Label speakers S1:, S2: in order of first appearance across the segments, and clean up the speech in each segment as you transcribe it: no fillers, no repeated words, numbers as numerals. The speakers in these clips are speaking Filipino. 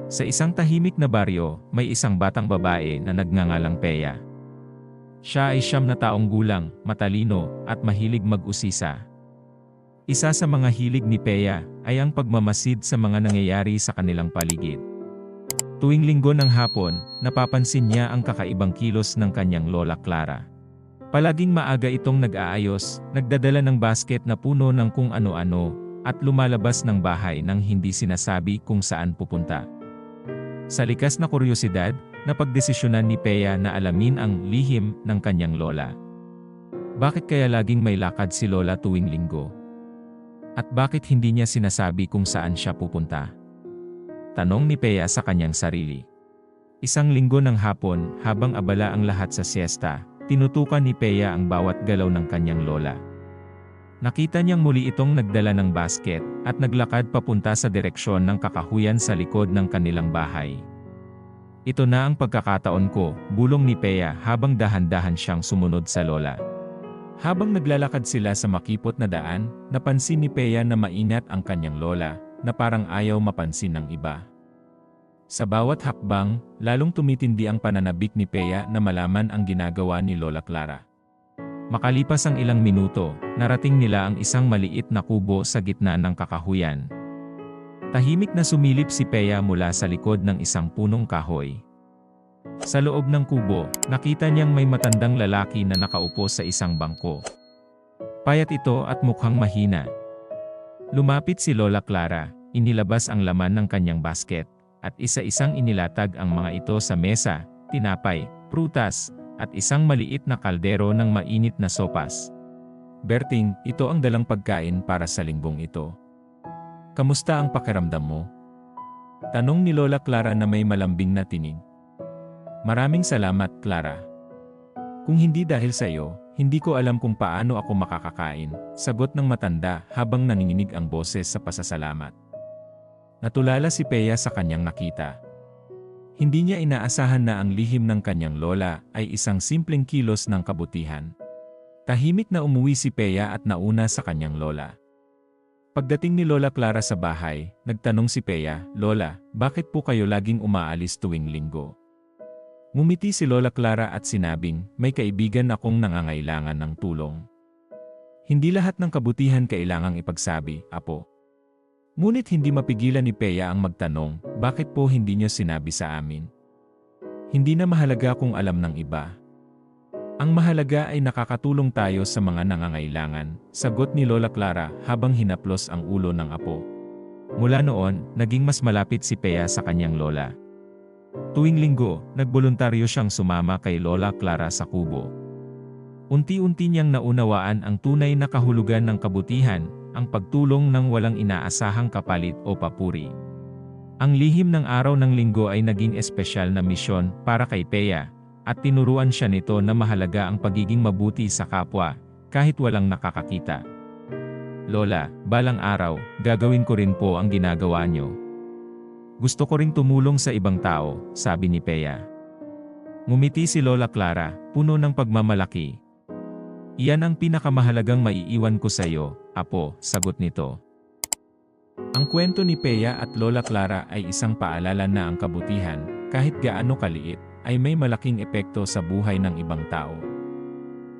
S1: Sa isang tahimik na baryo, may isang batang babae na nagngangalang Peya. Siya ay 9 na taong gulang, matalino, at mahilig mag-usisa. Isa sa mga hilig ni Peya ay ang pagmamasid sa mga nangyayari sa kanilang paligid. Tuwing linggo ng hapon, napapansin niya ang kakaibang kilos ng kanyang lola Clara. Palaging maaga itong nag-aayos, nagdadala ng basket na puno ng kung ano-ano, at lumalabas ng bahay nang hindi sinasabi kung saan pupunta. Sa likas na kuryosidad, napagdesisyonan ni Peya na alamin ang lihim ng kanyang lola. Bakit kaya laging may lakad si lola tuwing linggo? At bakit hindi niya sinasabi kung saan siya pupunta? Tanong ni Peya sa kanyang sarili. Isang linggo ng hapon, habang abala ang lahat sa siesta, tinutukan ni Peya ang bawat galaw ng kanyang lola. Nakita niyang muli itong nagdala ng basket at naglakad papunta sa direksyon ng kakahuyan sa likod ng kanilang bahay. Ito na ang pagkakataon ko, bulong ni Peya habang dahan-dahan siyang sumunod sa lola. Habang naglalakad sila sa makipot na daan, napansin ni Peya na mainat ang kanyang lola, na parang ayaw mapansin ng iba. Sa bawat hakbang, lalong tumitindi ang pananabik ni Peya na malaman ang ginagawa ni Lola Clara. Makalipas ang ilang minuto, narating nila ang isang maliit na kubo sa gitna ng kakahuyan. Tahimik na sumilip si Peya mula sa likod ng isang punong kahoy. Sa loob ng kubo, nakita niyang may matandang lalaki na nakaupo sa isang bangko. Payat ito at mukhang mahina. Lumapit si Lola Clara, inilabas ang laman ng kanyang basket, at isa-isang inilatag ang mga ito sa mesa, tinapay, prutas, at isang maliit na kaldero ng mainit na sopas. Berting, ito ang dalang pagkain para sa linggong ito. Kamusta ang pakiramdam mo? Tanong ni Lola Clara na may malambing na tinig. Maraming salamat, Clara. Kung hindi dahil sa iyo, hindi ko alam kung paano ako makakakain, sagot ng matanda habang nanginginig ang boses sa pasasalamat. Natulala si Peya sa kanyang nakita. Hindi niya inaasahan na ang lihim ng kanyang lola ay isang simpleng kilos ng kabutihan. Tahimik na umuwi si Peya at nauna sa kanyang lola. Pagdating ni Lola Clara sa bahay, nagtanong si Peya, "Lola, bakit po kayo laging umaalis tuwing linggo?" Ngumiti si Lola Clara at sinabing, "May kaibigan akong nangangailangan ng tulong." Hindi lahat ng kabutihan kailangang ipagsabi, Apo. Ngunit hindi mapigilan ni Peya ang magtanong, bakit po hindi niyo sinabi sa amin? Hindi na mahalaga kung alam ng iba. Ang mahalaga ay nakakatulong tayo sa mga nangangailangan, sagot ni Lola Clara habang hinaplos ang ulo ng apo. Mula noon, naging mas malapit si Peya sa kanyang lola. Tuwing linggo, nagboluntaryo siyang sumama kay Lola Clara sa kubo. Unti-unti niyang naunawaan ang tunay na kahulugan ng kabutihan, ang pagtulong ng walang inaasahang kapalit o papuri. Ang lihim ng araw ng linggo ay naging espesyal na misyon para kay Peya, at tinuruan siya nito na mahalaga ang pagiging mabuti sa kapwa, kahit walang nakakakita. Lola, balang araw, gagawin ko rin po ang ginagawa niyo. Gusto ko ring tumulong sa ibang tao, sabi ni Peya. Ngumiti si Lola Clara, puno ng pagmamalaki. Iyan ang pinakamahalagang maiiwan ko sa iyo, Apo, sagot nito. Ang kwento ni Peya at Lola Clara ay isang paalala na ang kabutihan, kahit gaano kaliit, ay may malaking epekto sa buhay ng ibang tao.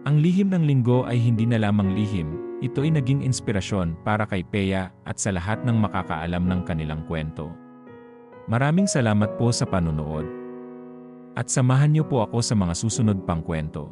S1: Ang lihim ng linggo ay hindi na lamang lihim, ito ay naging inspirasyon para kay Peya at sa lahat ng makakaalam ng kanilang kwento. Maraming salamat po sa panunood. At samahan niyo po ako sa mga susunod pang kwento.